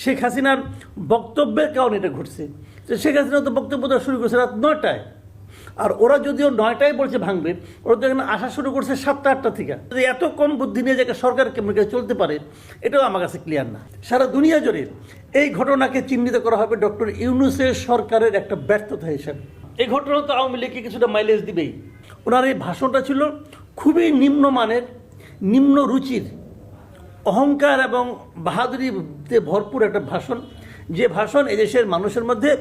শেখ হাসিনার বক্তব্যের কারণে এটা ঘটছে। তো শেখ হাসিনা তো বক্তব্য দেওয়া শুরু করছে রাত 9টায়, আর ওরা যদিও 9টায় বলছে ভাঙবে, ওরা তো এখানে আসা শুরু করছে 7টা 8টা থেকে। এত কম বুদ্ধি নিয়ে যে সরকার কেমন করে চলতে পারে এটাও আমার কাছে ক্লিয়ার না। সারা দুনিয়া জুড়ে এই ঘটনাকে চিহ্নিত করা হবে ডক্টর ইউনূসের সরকারের একটা ব্যর্থতা হিসেবে। এই ঘটনা তো আওয়ামী লীগকে কিছুটা মাইলেজ দিবেই। ওনার এই ভাষণটা ছিল খুবই নিম্নমানের, নিম্ন রুচির, অহংকার এবং বাহাদুরিতে ভরপুর একটা ভাষণ, যে ভাষণ এদেশের মানুষের মধ্যে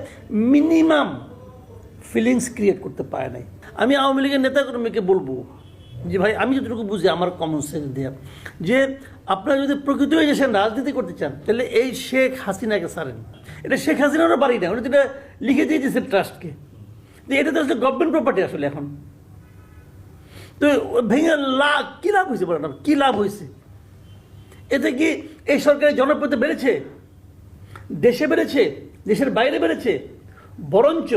মিনিমাম ফিলিংস ক্রিয়েট করতে পারে নাই। আমি আওয়ামী লীগের নেতাকর্মীকে বলবো যে ভাই, আমি যতটুকু বুঝি আমার কমন সেন্স দেওয়া, যে আপনারা যদি প্রকৃত দেশের রাজনীতি করতে চান তাহলে এই শেখ হাসিনাকে ছাড়েন। এটা শেখ হাসিনারও বাড়ি না, উনি তো এটা লিখে দিয়ে দিয়েছেন ট্রাস্টকে। এটা তো আসলে গভর্নমেন্ট প্রপার্টি আসলে এখন। তো ভেঙে কী লাভ হয়েছে বলেন, কী লাভ হয়েছে? এতে কি এই সরকারের জনপ্রিয়তা বেড়েছে? দেশে বেড়েছে? দেশের বাইরে বেড়েছে? বরঞ্চ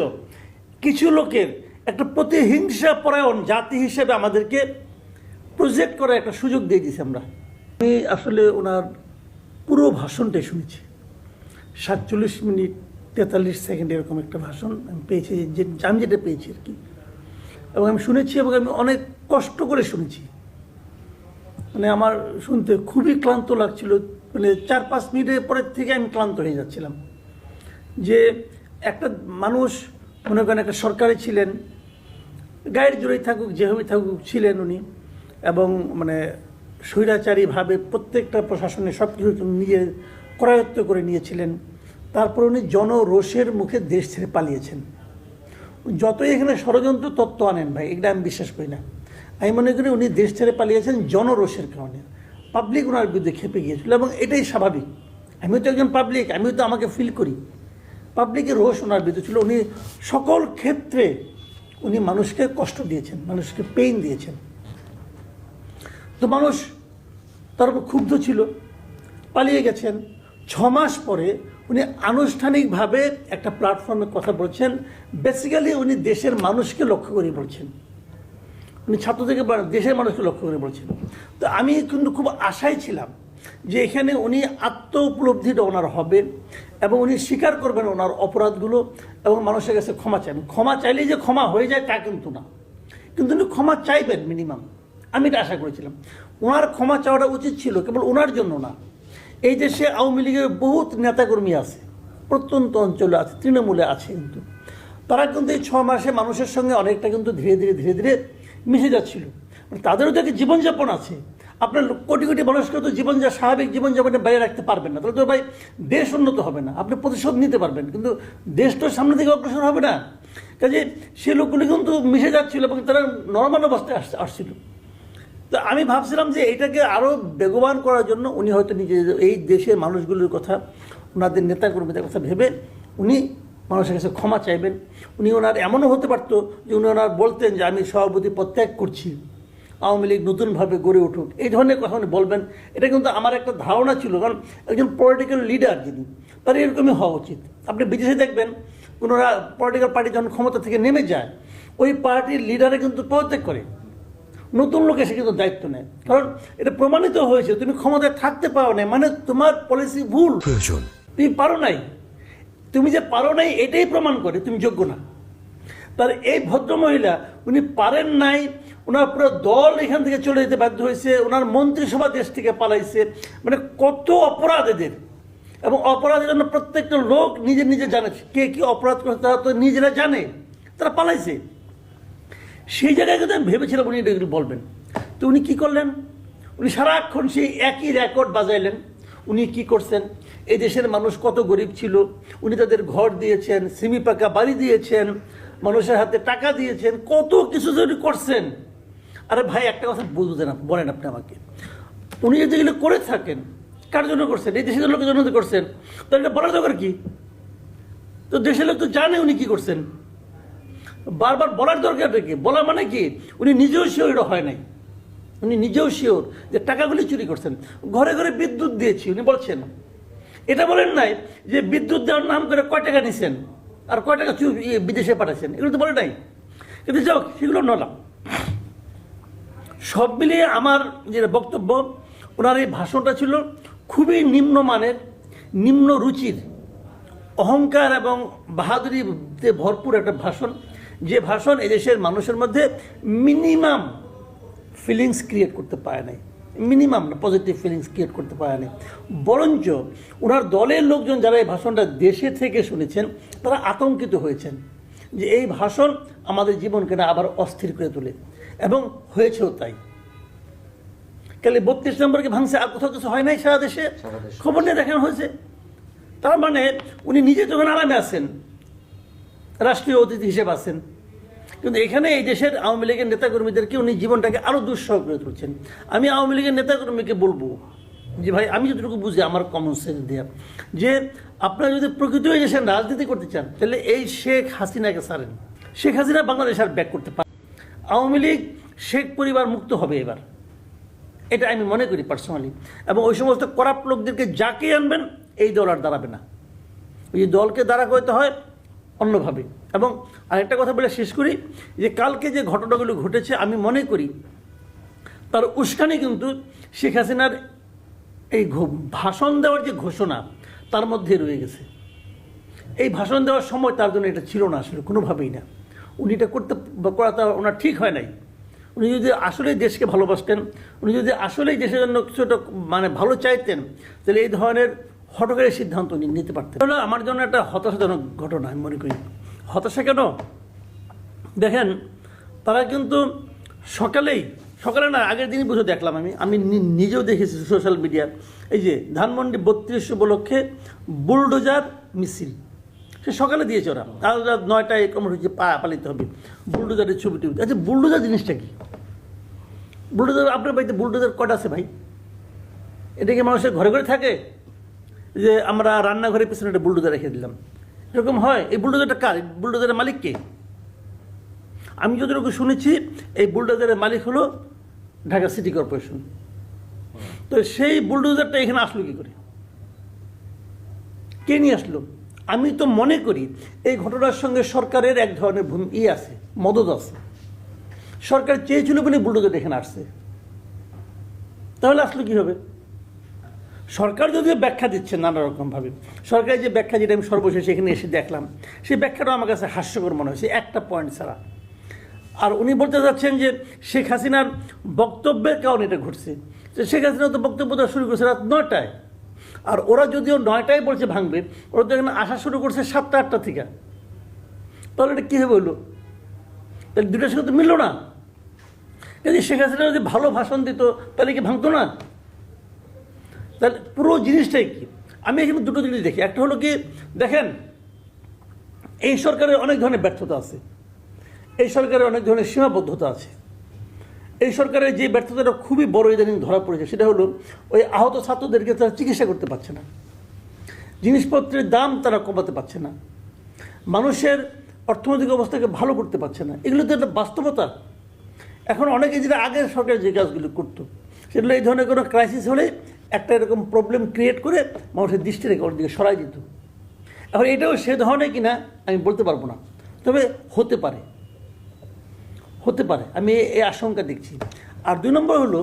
কিছু লোকের একটা প্রতিহিংসা পরায়ণ জাতি হিসেবে আমাদেরকে প্রজেক্ট করার একটা সুযোগ দিয়ে দিয়েছি আমরা। আমি আসলে ওনার পুরো ভাষণটাই শুনেছি, 47 মিনিট 43 সেকেন্ড এরকম একটা ভাষণ আমি পেয়েছি, যে আমি যেটা পেয়েছি আর কি। এবং আমি শুনেছি এবং আমি অনেক কষ্ট করে শুনেছি। মানে আমার শুনতে খুবই ক্লান্ত লাগছিল। মানে 4-5 মিনিটের পরের থেকে আমি ক্লান্ত হয়ে যাচ্ছিলাম। যে একটা মানুষ মনে করেন একটা সরকারে ছিলেন, গায়ের জোরেই থাকুক যেভাবে থাকুক ছিলেন উনি, এবং মানে স্বৈরাচারীভাবে প্রত্যেকটা প্রশাসনে সব কিছু নিজে করায়ত্ত করে নিয়েছিলেন। তারপর উনি জনরোষের মুখে দেশ ছেড়ে পালিয়েছেন। যতই এখানে ষড়যন্ত্র তত্ত্ব আনেন ভাই, এটা আমি বিশ্বাস করি না। আমি মনে করি উনি দেশ ছেড়ে পালিয়েছেন জনরোষের কারণে। পাবলিক ওনার বিরুদ্ধে খেপে গিয়েছিল এবং এটাই স্বাভাবিক। আমিও তো একজন পাবলিক, আমিও তো আমাকে ফিল করি। পাবলিকের রোষ ওনার বিরুদ্ধে ছিল। উনি সকল ক্ষেত্রে উনি মানুষকে কষ্ট দিয়েছেন, মানুষকে পেইন দিয়েছেন। তো মানুষ তার উপর ক্ষুব্ধ ছিল, পালিয়ে গেছেন। 6 মাস পরে উনি আনুষ্ঠানিকভাবে একটা প্ল্যাটফর্মে কথা বলছেন। বেসিক্যালি উনি দেশের মানুষকে লক্ষ্য করে বলছেন, উনি ছাত্র থেকে দেশের মানুষকে লক্ষ্য করে বলছেন। তো আমি কিন্তু খুব আশায় ছিলাম যে এখানে উনি আত্ম উপলব্ধিটা ওনার হবে এবং উনি স্বীকার করবেন ওনার অপরাধগুলো এবং মানুষের কাছে ক্ষমা চাইবেন। ক্ষমা চাইলেই যে ক্ষমা হয়ে যায় তা কিন্তু না, কিন্তু উনি ক্ষমা চাইবেন মিনিমাম। আমি এটা আশা করেছিলাম। ওনার ক্ষমা চাওয়াটা উচিত ছিল, কেবল ওনার জন্য না। এই দেশে আওয়ামী লীগের বহুত নেতাকর্মী আছে, প্রত্যন্ত অঞ্চলে আছে, তৃণমূলে আছে, কিন্তু তারা কিন্তু এই 6 মাসে মানুষের সঙ্গে অনেকটা কিন্তু ধীরে ধীরে মিশে যাচ্ছিল। তাদেরও তো একটা জীবনযাপন আছে। আপনার কোটি কোটি মানুষকে তো স্বাভাবিক জীবনযাপনে বাইরে রাখতে পারবেন না, তাহলে তো ভাই দেশ উন্নত হবে না। আপনি প্রতিশোধ নিতে পারবেন, কিন্তু দেশ তো সামনে থেকে অগ্রসর হবে না। কাজে সে লোকগুলি কিন্তু মিশে যাচ্ছিল এবং তারা নর্মাল অবস্থায় আসছিল। তো আমি ভাবছিলাম যে এটাকে আরও বেগবান করার জন্য উনি হয়তো নিজে এই দেশের মানুষগুলোর কথা, ওনাদের নেতাকর্মীদের কথা ভেবে উনি মানুষের কাছে ক্ষমা চাইবেন। উনি ওনার এমনও হতে পারত যে উনি ওনার বলতেন যে আমি সভাপতি পদত্যাগ করছি, আওয়ামী লীগ নতুনভাবে গড়ে উঠুক, এই ধরনের কথা উনি বলবেন। এটা কিন্তু আমার একটা ধারণা ছিল, কারণ একজন পলিটিক্যাল লিডার যিনি, তার এরকমই হওয়া উচিত। আপনি বিদেশে দেখবেন কোনোরা পলিটিক্যাল পার্টি যখন ক্ষমতা থেকে নেমে যায়, ওই পার্টির লিডারে কিন্তু পদত্যাগ করে, নতুন লোক এসে কিন্তু দায়িত্ব নেয়। কারণ এটা প্রমাণিত হয়েছে তুমি ক্ষমতায় থাকতে পারো নাই, মানে তোমার পলিসি ভুল, তুমি পারো নাই। তুমি যে পারো নাই এটাই প্রমাণ করে তুমি যোগ্য না। তার এই ভদ্রমহিলা উনি পারেন নাই, ওনার পুরো দল এখান থেকে চলে যেতে বাধ্য হয়েছে, ওনার মন্ত্রিসভা দেশ থেকে পালাইছে। মানে কত অপরাধ এদের, এবং অপরাধের জন্য প্রত্যেকটা লোক নিজে জানে কে কি অপরাধ করছে, তারা তো নিজেরা জানে, তারা পালাইছে। সেই জায়গায় কিন্তু আমি ভেবেছিলাম উনি এগুলো বলবেন। তো উনি কী করলেন? উনি সারাক্ষণ সেই একই রেকর্ড বাজাইলেন। উনি কি করছেন? এই দেশের মানুষ কত গরিব ছিল, উনি তাদের ঘর দিয়েছেন, সিমি পাকা বাড়ি দিয়েছেন, মানুষের হাতে টাকা দিয়েছেন, কত কিছু যদি করছেন। আরে ভাই একটা কথা বুঝবেন না, বলেন আপনি আমাকে, উনি যদি এগুলো করে থাকেন কার জন্য করছেন? এই দেশের লোকের জন্য করছেন, তাহলে এটা বলার দরকার কি? তো দেশের লোক তো জানে উনি কি করছেন, বারবার বলার দরকারটা কি? বলা মানে কি? উনি নিজেও শিওর এটা হয় নাই, উনি নিজেও শিওর যে টাকাগুলি চুরি করছেন। ঘরে ঘরে বিদ্যুৎ দিয়েছি উনি বলছেন, এটা বলেন নাই যে বিদ্যুৎ দেওয়ার নাম করে কয় টাকা নিছেন আর কয় টাকা বিদেশে পাঠাচ্ছেন, এগুলো তো বলে নাই। কিন্তু যাও সেগুলো নলাম। সব মিলিয়ে আমার যে বক্তব্য, ওনার এই ভাষণটা ছিল খুবই নিম্নমানের, নিম্ন রুচির, অহংকার এবং বাহাদুরিতে ভরপুর একটা ভাষণ, যে ভাষণ এদেশের মানুষের মধ্যে মিনিমাম ফিলিংস ক্রিয়েট করতে পারে নাই, মিনিমাম না পজিটিভ ফিলিংস ক্রিয়েট করতে পারে নাই। বরঞ্চ ওনার দলের লোকজন যারা এই ভাষণটা দেশে থেকে শুনেছেন তারা আতঙ্কিত হয়েছেন যে এই ভাষণ আমাদের জীবনকে না আবার অস্থির করে তোলে, এবং হয়েছেও তাই। কালে 32 নম্বরকে ভাঙছে, আর কোথাও কিছু হয় নাই সারা দেশে, খবর নিয়ে দেখানো হয়েছে। তার মানে উনি নিজে যখন আরামে আছেন, রাষ্ট্রীয় অতিথি হিসেবে আছেন, কিন্তু এখানে এই দেশের আওয়ামী লীগের নেতাকর্মীদেরকে উনি জীবনটাকে আরও দুঃসহ করে তুলছেন। আমি আওয়ামী লীগের নেতাকর্মীকে বলবো যে ভাই, আমি যতটুকু বুঝি আমার কমন সেন্স দেওয়া, যে আপনারা যদি প্রকৃত এই দেশের রাজনীতি করতে চান তাহলে এই শেখ হাসিনাকে ছাড়েন। শেখ হাসিনা বাংলাদেশ আর ব্যাক করতে পারে, আওয়ামী লীগ শেখ পরিবার মুক্ত হবে এবার, এটা আমি মনে করি পার্সোনালি। এবং ওই সমস্ত করাপ্ট লোকদেরকে যাকে আনবেন এই দল আর দাঁড়াবে না, ওই দলকে দাঁড়া করতে হয় অন্যভাবে। এবং আরেকটা কথা বলে শেষ করি, যে কালকে যে ঘটনাগুলো ঘটেছে আমি মনে করি তার উস্কানি কিন্তু শেখ হাসিনার এই ভাষণ দেওয়ার যে ঘোষণা তার মধ্যে রয়ে গেছে। এই ভাষণ দেওয়ার সময় তার জন্য এটা ছিল না, আসলে কোনোভাবেই না। উনি এটা করাটা ওনার ঠিক হয় নাই। উনি যদি আসলেই দেশকে ভালোবাসতেন, উনি যদি আসলেই দেশের জন্য কিছুটা মানে ভালো চাইতেন, তাহলে এই ধরনের হঠকারী সিদ্ধান্ত উনি নিতে পারতেন। তাহলে আমার জন্য একটা হতাশাজনক ঘটনা আমি মনে করি। হতাশা কেন? দেখেন, তারা কিন্তু সকালে না আগের দিনই বুঝে দেখলাম, আমি নিজেও দেখেছি সোশ্যাল মিডিয়া, এই যে ধানমন্ডি 32 উপলক্ষে বুলডোজার মিছিল সে সকালে দিয়েছে ওরা, আর 9টায় কর্মসূচি পালিত হবে, বুলডোজারের ছবি টবি। আচ্ছা, বুলডোজার জিনিসটা কি? বুলডোজার আপনার বাড়িতে বুলডোজার কটা আছে ভাই? এটা কি মানুষের ঘরে ঘরে থাকে যে আমরা রান্নাঘরের পিছনে একটা বুলডোজার রেখে দিলাম? এরকম হয়? এই বুলডোজারটা কার? বুলডোজারের মালিক কে? আমি যতটুকু শুনেছি এই বুলডোজারের মালিক হলো ঢাকা সিটি কর্পোরেশন। তো সেই বুলডোজারটা এখানে আসলো কি করে? কে নিয়ে আসলো? আমি তো মনে করি এই ঘটনার সঙ্গে সরকারের এক ধরনের আছে, মদত আছে। সরকার চেয়েছিল বলে বুলডোজার এখানে আসছে, তাহলে আসলো কি হবে? সরকার যদিও ব্যাখ্যা দিচ্ছে নানা রকমভাবে, সরকারের যে ব্যাখ্যা, যেটা আমি সর্বশেষ এখানে এসে দেখলাম, সেই ব্যাখ্যাটাও আমার কাছে হাস্যকর মনে হয়েছে, একটা পয়েন্ট ছাড়া। আর উনি বলতে যাচ্ছেন যে শেখ হাসিনার বক্তব্যের কারণে এটা ঘটছে। শেখ হাসিনা তো বক্তব্য দেওয়া শুরু করেছে রাত 9টায়, আর ওরা যদিও 9টায় বলছে ভাঙবে, ওরা তো এখানে আসা শুরু করছে 7টা-8টা থেকে। তাহলে এটা কীভাবে হলো? তাহলে দুটার সঙ্গে তো মিলল না। যদি শেখ হাসিনা যদি ভালো ভাষণ দিত তাহলে কি ভাঙতো না? তাহলে পুরো জিনিসটাই কি? আমি এখানে দুটো জিনিস দেখি। একটা হলো কি, দেখেন, এই সরকারের অনেক ধরনের ব্যর্থতা আছে, এই সরকারের অনেক ধরনের সীমাবদ্ধতা আছে। এই সরকারের যে ব্যর্থতাটা খুবই বড় ইদানিং ধরা পড়েছে, সেটা হলো ওই আহত ছাত্রদেরকে তারা চিকিৎসা করতে পারছে না, জিনিসপত্রের দাম তারা কমাতে পারছে না, মানুষের অর্থনৈতিক অবস্থাকে ভালো করতে পারছে না। এগুলো তো একটা বাস্তবতা। এখন অনেকে যেটা আগের সরকার যে কাজগুলো করতো, সেগুলো এই ধরনের কোনো ক্রাইসিস হলে একটা এরকম প্রবলেম ক্রিয়েট করে মানুষের দৃষ্টি রেখে ওর দিকে সরাই দিত। এখন এটাও সে ধরনের কিনা আমি বলতে পারবো না, তবে হতে পারে, আমি এই আশঙ্কা দেখছি। আর 2 নম্বর হলো,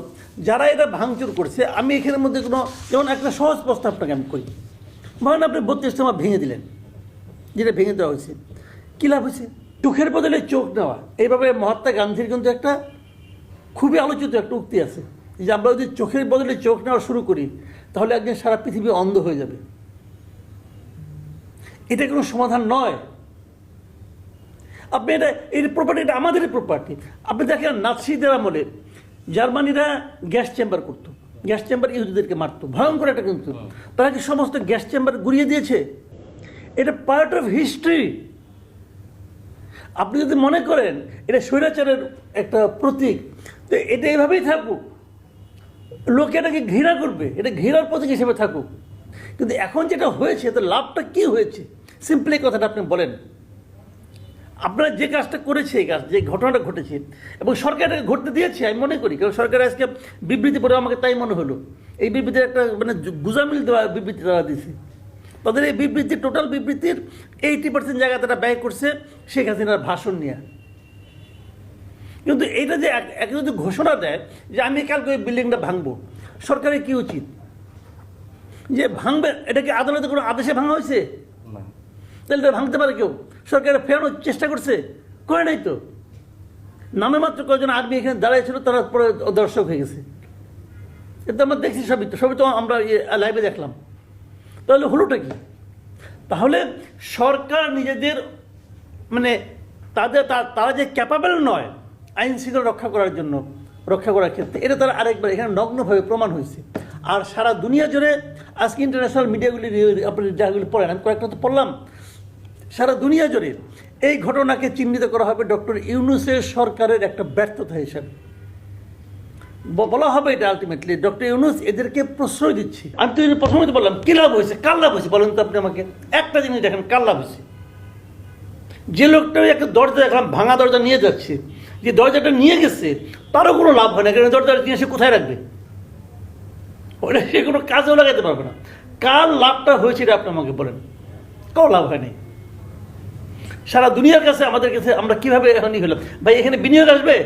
যারা এটা ভাঙচুর করছে, আমি এখানের মধ্যে কোনো, যেমন একটা সহজ প্রস্তাব আপনাকে আমি করি, ধরেন আপনি 32টা ভেঙে দিলেন, যেটা ভেঙে দেওয়া হয়েছে, কী লাভ হয়েছে? চোখের বদলে চোখ নেওয়া। এইভাবে মহাত্মা গান্ধীর কিন্তু একটা খুবই আলোচিত একটা উক্তি আছে যে আমরা যদি চোখের বদলে চোখ নেওয়া শুরু করি তাহলে একদিন সারা পৃথিবী অন্ধ হয়ে যাবে। এটা কোনো সমাধান নয়। আপনি এই প্রপার্টি, এটা আমাদেরই প্রপার্টি। আপনি দেখেন নাৎসিদের আমলে জার্মানিরা গ্যাস চেম্বার করতো, গ্যাস চেম্বার ইহুদিদেরকে মারতো, ভয়ঙ্কর একটা। কিন্তু তারা কি সমস্ত গ্যাস চেম্বার গুড়িয়ে দিয়েছে? এটা পার্ট অফ হিস্ট্রি। আপনি যদি মনে করেন এটা স্বৈরাচারের একটা প্রতীক, তো এটা এইভাবেই থাকুক, লোকে এটাকে ঘৃণা করবে, এটা ঘৃণার প্রতীক হিসেবে থাকুক। কিন্তু এখন যেটা হয়েছে, তো লাভটা কি হয়েছে? সিম্পলি কথাটা আপনি বলেন। আপনারা যে কাজটা করেছে, এই কাজ, যে ঘটনাটা ঘটেছে, এবং সরকার এটাকে ঘটতে দিয়েছে আমি মনে করি, কারণ সরকার আজকে বিবৃতি পড়ে আমাকে তাই মনে হলো, এই বিবৃতির একটা মানে গুজামিল দেওয়া বিবৃতি তারা দিয়েছে। তাদের এই বিবৃতি, টোটাল বিবৃতির 80% জায়গা তারা ব্যয় করছে শেখ হাসিনার ভাষণ নিয়ে। কিন্তু এইটা যে একে যদি ঘোষণা দেয় যে আমি কালকে ওই বিল্ডিংটা ভাঙবো, সরকারের কি উচিত? যে ভাঙবে, এটা কি আদালতে কোনো আদেশে ভাঙা হয়েছে? না। তাহলে এটা ভাঙতে পারে কেউ? সরকার ফেরানোর চেষ্টা করছে? করে নাই তো। নামে মাত্র কয়েকজন আর্মি এখানে দাঁড়াইছিল, তারা পরে দর্শক হয়ে গেছে। এটা আমরা দেখছি, সবই তো আমরা লাইভে দেখলাম। তাহলে হলোটা কি? তাহলে সরকার নিজেদের মানে তারা যে ক্যাপাবেল নয় আইন শৃঙ্খলা রক্ষা করার ক্ষেত্রে, এটা তারা আরেকবার এখানে নগ্নভাবে প্রমাণ হয়েছে। আর সারা দুনিয়া জুড়ে আজকে ইন্টারন্যাশনাল মিডিয়াগুলি আপনি যাগুলি পড়েন, আমি কয়েকটা তো পড়লাম, সারা দুনিয়া জুড়ে এই ঘটনাকে চিহ্নিত করা হবে ডক্টর ইউনূসের সরকারের একটা ব্যর্থতা হিসাবে। বলা হবে এটা আলটিমেটলি ডক্টর ইউনূস এদেরকে প্রশ্রয় দিচ্ছে। আমি তো প্রথমে তো বললাম কি লাভ হয়েছে, কার লাভ হয়েছে বলেন তো আপনি আমাকে? একটা জিনিস দেখেন, কার লাভ হয়েছে? যে লোকটা একটা দরজা দেখলাম ভাঙা দরজা নিয়ে যাচ্ছে, যে দরজাটা নিয়ে গেছে তারও কোনো লাভ হয় না, কারণ দরজাটা নিয়ে সে কোথায় রাখবে? ওটা সে কোনো কাজেও লাগাতে পারবে না। কার লাভটা হয়েছে এটা আপনি আমাকে বলেন? কারো লাভ হয়নি। সারা দুনিয়ার কাছে আমাদের কাছে আমরা কিভাবে এখন হলাম ভাই? এখানে বিনিয়োগ আসবে,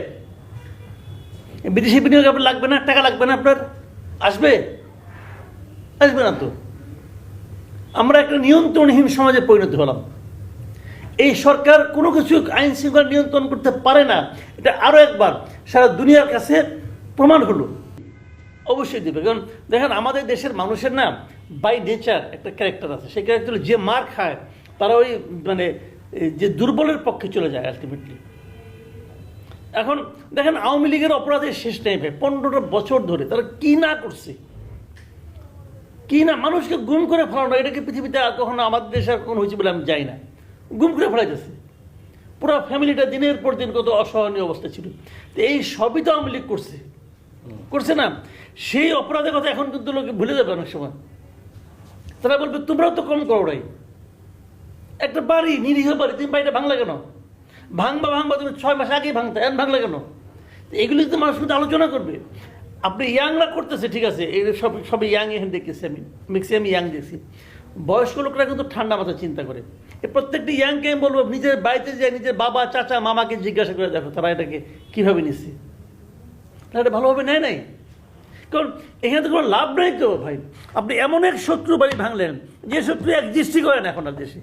বিদেশি বিনিয়োগ আপনার লাগবে না, টাকা লাগবে না আপনার, আসবে না তো। আমরা একটা নিয়ন্ত্রণহীন সমাজে পরিণত হলাম। এই সরকার কোনো কিছু আইন শৃঙ্খলা নিয়ন্ত্রণ করতে পারে না, এটা আরো একবার সারা দুনিয়ার কাছে প্রমাণ হলো। অবশ্যই দেবে, কারণ দেখেন আমাদের দেশের মানুষের না বাই নেচার একটা ক্যারেক্টার আছে। সেই ক্যারেক্টার যে মার খায় তারা ওই মানে যে দুর্বলের পক্ষে চলে যায় আলটিমেটলি। এখন দেখেন আওয়ামী লীগের অপরাধের শেষ নেই ভাই। 15টা বছর ধরে তারা কি না করছে, কি না, মানুষকে গুম করে ফেলানো। এটাকে পৃথিবীতে কখনো আমাদের দেশে আর কখনো হয়েছে বলে আমি যাই না। গুম করে ফেলাইতেছে পুরো ফ্যামিলিটা, দিনের পর দিন কত অসহনীয় অবস্থা ছিল। তো এই সবই তো আওয়ামী লীগ করছে না? সেই অপরাধের কথা এখন কিন্তু লোকে ভুলে যাবে অনেক সময়। তারা বলবে তোমরাও তো কম করো নাই। একটা বাড়ি, নিরীহ বাড়ি, তুমি বাড়িটা ভাঙলা কেন? ভাঙবা তুমি 6 মাস আগেই ভাঙতে, এখন ভাঙলা কেন? এগুলি তো মানুষ কিন্তু আলোচনা করবে। আপনি ইয়াংরা করতেছে ঠিক আছে, এই সবই ইয়াং এখানে দেখেছি, আমি ম্যাক্সিমাম ইয়াং দেখছি। বয়স্ক লোকরা কিন্তু ঠান্ডা মাথায় চিন্তা করে। এই প্রত্যেকটি ইয়াংকে আমি বলবো নিজের বাড়িতে যে নিজের বাবা চাচা মামাকে জিজ্ঞাসা করে দেখো তারা এটাকে কীভাবে নিচ্ছে, তারা এটা ভালোভাবে নেয় নাই। কারণ এখানে তো কোনো লাভ নেই তো ভাই। আপনি এমন এক শত্রু বাড়ি ভাঙলেন যে শত্রু এক্সিস্টই করে না এখন আর দেশে।